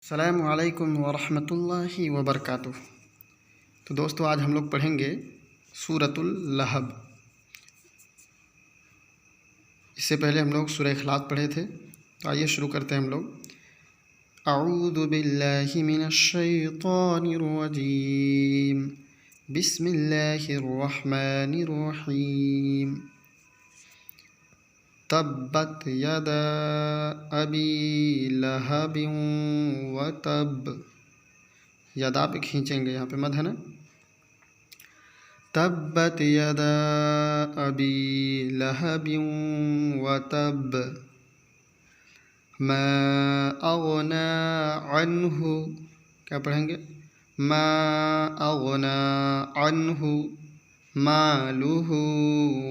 السلام علیکم ورحمۃ اللہ وبرکاتہ۔ تو دوستو آج ہم لوگ پڑھیں گے سورۃ اللہب۔ اس سے پہلے ہم لوگ سورہ اخلاص پڑھے تھے، تو آئیے شروع کرتے ہیں ہم لوگ۔ اعوذ باللہ من الشیطان الرجیم، بسم اللہ الرحمن الرحیم۔ تبت یدا ابی لہب وتب، یدا پہ کھینچیں گے، یہاں پہ مد ہے نا۔ تبت یدا ابی لہب وتب ما اغنی عنہ، کیا پڑھیں گے؟ ما اغنی عنہ مالہ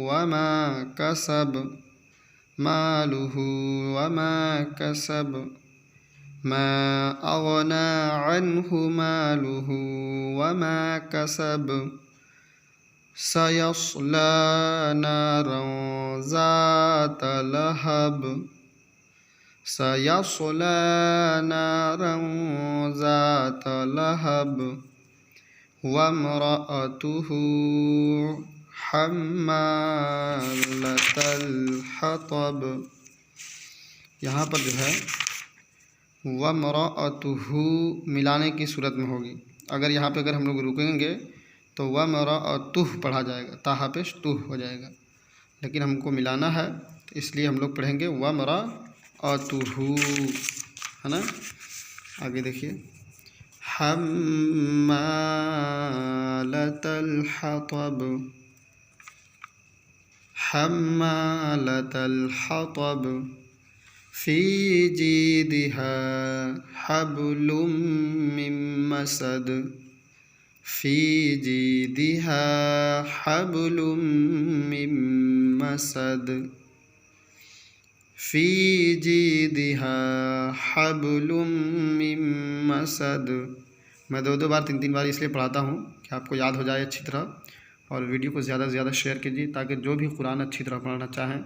وما کسب، مالہ وما کسب، ما اغنی عنہ مالہ وما کسب، سیصلی نارا ذات لہب، سیصلی نارا ذات لہب، وامرأتہ حمالة الحطب۔ یہاں پر جو ہے وامرأتہ ملانے کی صورت میں ہوگی۔ اگر یہاں پہ ہم لوگ رکیں گے تو وامرأتہ پڑھا جائے گا، تہا پیش تہ ہو جائے گا، لیکن ہم کو ملانا ہے تو اس لیے ہم لوگ پڑھیں گے وامرأتہ، ہے نا۔ آگے دیکھیے، حمالة الحطب، حمالة الحطب، فی جیدها حبل من مسد، فی جیدها حبل من مسد، فی جیدها حبل من مسد۔ میں دو بار تین بار اس لیے پڑھاتا ہوں کہ آپ کو یاد ہو جائے اچھی طرح، اور ویڈیو کو زیادہ سے زیادہ شیئر کیجیے تاکہ جو بھی قرآن اچھی طرح پڑھنا چاہیں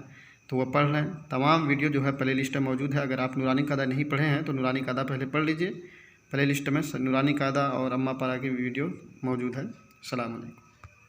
تو وہ پڑھ لیں۔ تمام ویڈیو جو ہے پلے لسٹ میں موجود ہے۔ اگر آپ نورانی قاعدہ نہیں پڑھے ہیں تو نورانی قاعدہ پہلے پڑھ لیجیے، پلے لسٹ میں نورانی قاعدہ اور اماں پارا کی ویڈیو موجود ہے۔ السلام علیکم۔